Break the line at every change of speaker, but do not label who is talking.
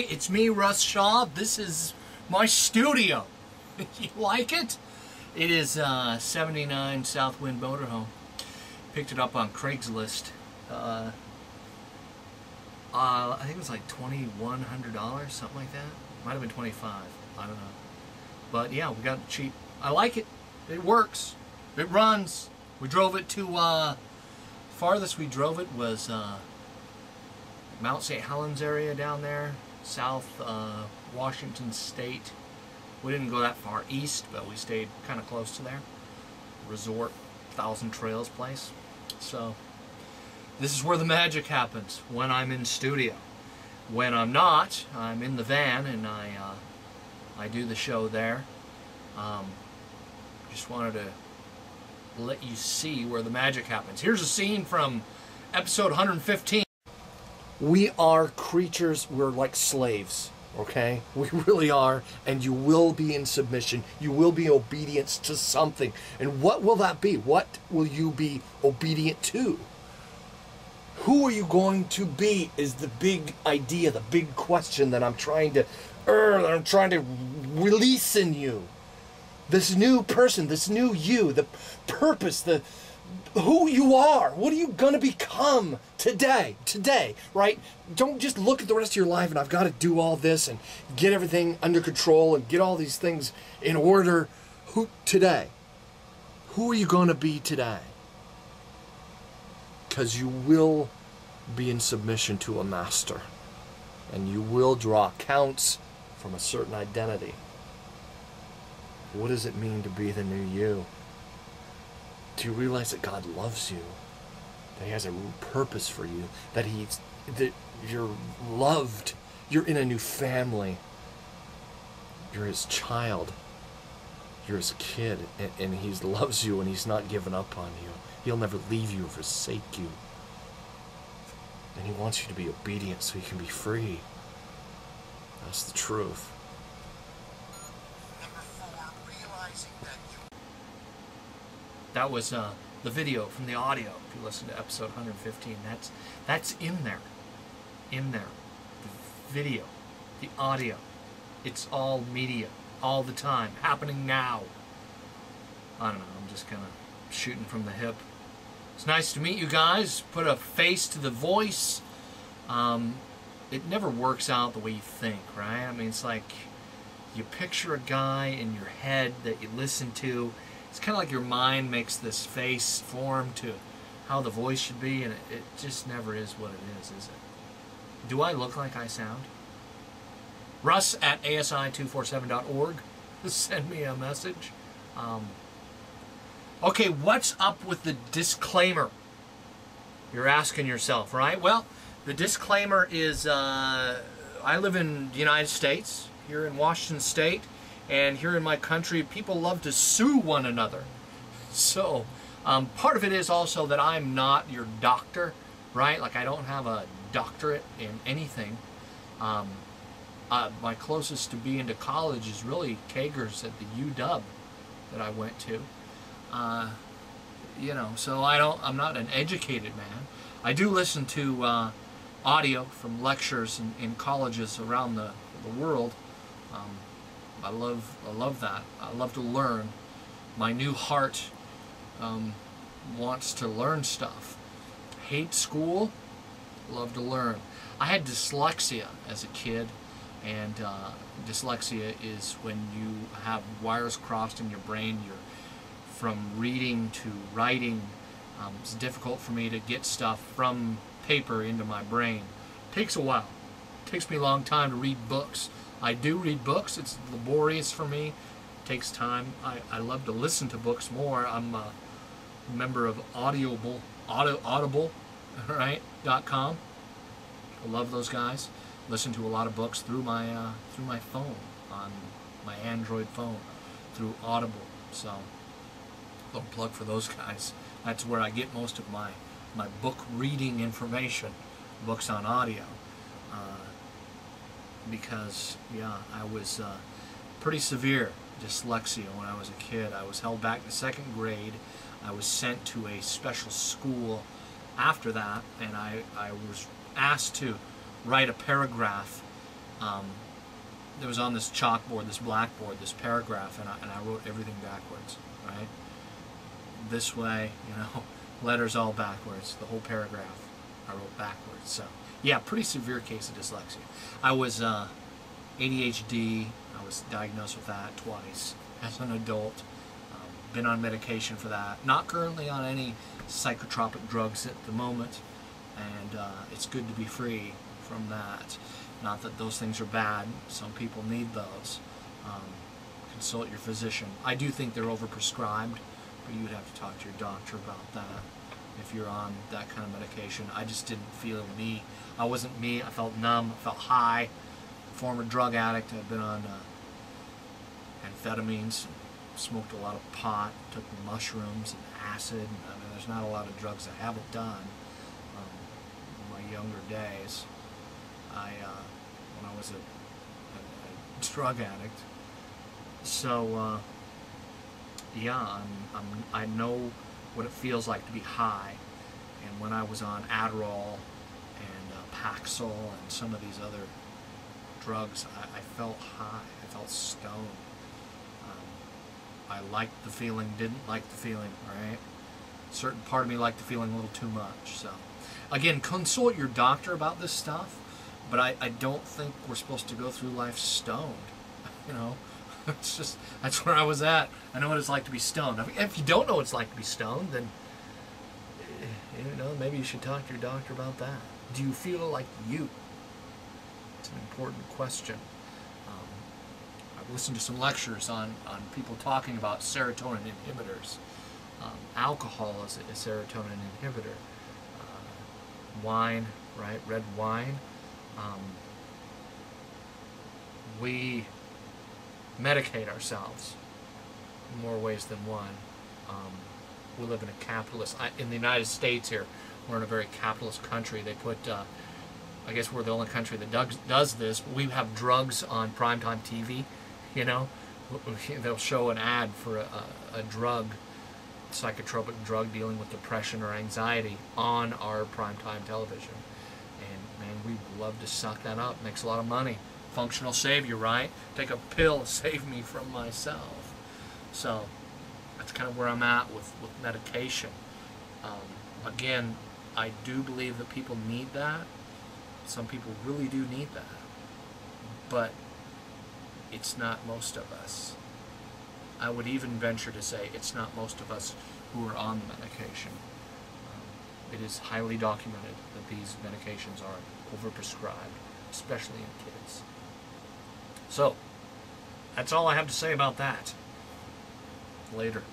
It's me, Russ Shaw. This is my studio. You like it? It is 79 Southwind Motorhome. Picked it up on Craigslist. I think it was like $2,100, something like that. Might have been $25. I don't know. But yeah, we got it cheap. I like it. It works. It runs. We drove it to farthest we drove it was Mount St. Helens area down there. South Washington State. We didn't go that far east, but we stayed kind of close to there. Resort, Thousand Trails place. So this is where the magic happens when I'm in studio. When I'm not, I'm in the van and I do the show there. Just wanted to let you see where the magic happens. Here's a scene from episode 115. We are creatures, we're like slaves, okay? We really are, and you will be in submission. You will be obedience to something. And what will that be? What will you be obedient to? Who are you going to be is the big idea, the big question that I'm trying to release in you. This new person, this new you, the purpose, who you are. What are you going to become today, right? Don't just look at the rest of your life and I've got to do all this and get everything under control and get all these things in order. Today? Who are you going to be today? Because you will be in submission to a master and you will draw accounts from a certain identity. What does it mean to be the new you? Do you realize that God loves you? That He has a purpose for you? That you're loved? You're in a new family. You're His child. You're His kid. And He loves you and He's not given up on you. He'll never leave you or forsake you. And He wants you to be obedient so you can be free. That's the truth. That was the video from the audio. If you listen to episode 115, that's in there. In there. The video, the audio. It's all media, all the time, happening now. I don't know, I'm just kind of shooting from the hip. It's nice to meet you guys. Put a face to the voice. It never works out the way you think, right? I mean, it's like you picture a guy in your head that you listen to. It's kind of like your mind makes this face form to how the voice should be, and it just never is what it is it? Do I look like I sound? Russ at asi247.org. Send me a message. Okay, what's up with the disclaimer? You're asking yourself, right? Well, the disclaimer is I live in the United States, here in Washington State. And here in my country, people love to sue one another. So, part of it is also that I'm not your doctor, right? Like, I don't have a doctorate in anything. My closest to being to college is really Kager's at the UW that I went to. You know, so I'm not an educated man. I do listen to audio from lectures in colleges around the world. I love that. I love to learn. My new heart wants to learn stuff. Hate school, love to learn. I had dyslexia as a kid, and dyslexia is when you have wires crossed in your brain. You're from reading to writing. It's difficult for me to get stuff from paper into my brain. It takes a while. It takes me a long time to read books. I do read books. It's laborious for me. It takes time. I love to listen to books more. I'm a member of Audible, right, .com. I love those guys. Listen to a lot of books through my phone, on my Android phone, through Audible. So Little plug for those guys. That's where I get most of my book reading information, books on audio. Because, yeah, I was pretty severe dyslexia when I was a kid. I was held back in the 2nd grade. I was sent to a special school after that, and I was asked to write a paragraph. There was on this chalkboard, this blackboard, this paragraph, and I wrote everything backwards, right? This way, you know, letters all backwards. The whole paragraph I wrote backwards. So, yeah, pretty severe case of dyslexia. I was ADHD. I was diagnosed with that twice as an adult. Been on medication for that. Not currently on any psychotropic drugs at the moment, and it's good to be free from that. Not that those things are bad. Some people need those. Consult your physician. I do think they're overprescribed, but you would have to talk to your doctor about that if you're on that kind of medication. I just didn't feel me. I wasn't me. I felt numb. I felt high. Former drug addict. I've been on amphetamines. Smoked a lot of pot, took mushrooms and acid. I mean, there's not a lot of drugs I haven't done. In my younger days, when I was a drug addict. So, yeah, I know what it feels like to be high. And when I was on Adderall and Paxil and some of these other drugs, I felt high. I felt stoned. I liked the feeling, didn't like the feeling, right? A certain part of me liked the feeling a little too much. So, again, consult your doctor about this stuff, but I don't think we're supposed to go through life stoned. You know, it's just, that's where I was at. I know what it's like to be stoned. If you don't know what it's like to be stoned, then, you know, maybe you should talk to your doctor about that. Do you feel like you? It's an important question. I've listened to some lectures on people talking about serotonin inhibitors. Alcohol is a serotonin inhibitor. Wine, right? Red wine. We medicate ourselves in more ways than one. We live in a capitalist... in the United States here, we're in a very capitalist country. They put... I guess we're the only country that does this. But we have drugs on primetime TV. You know, they'll show an ad for a drug, psychotropic drug dealing with depression or anxiety on our primetime television. And, man, we love to suck that up. Makes a lot of money. Functional savior, right? Take a pill, save me from myself. So, that's kind of where I'm at with medication. Again, I do believe that people need that. Some people really do need that. But it's not most of us. I would even venture to say it's not most of us who are on the medication. It is highly documented that these medications are overprescribed, especially in kids. So, that's all I have to say about that. Later.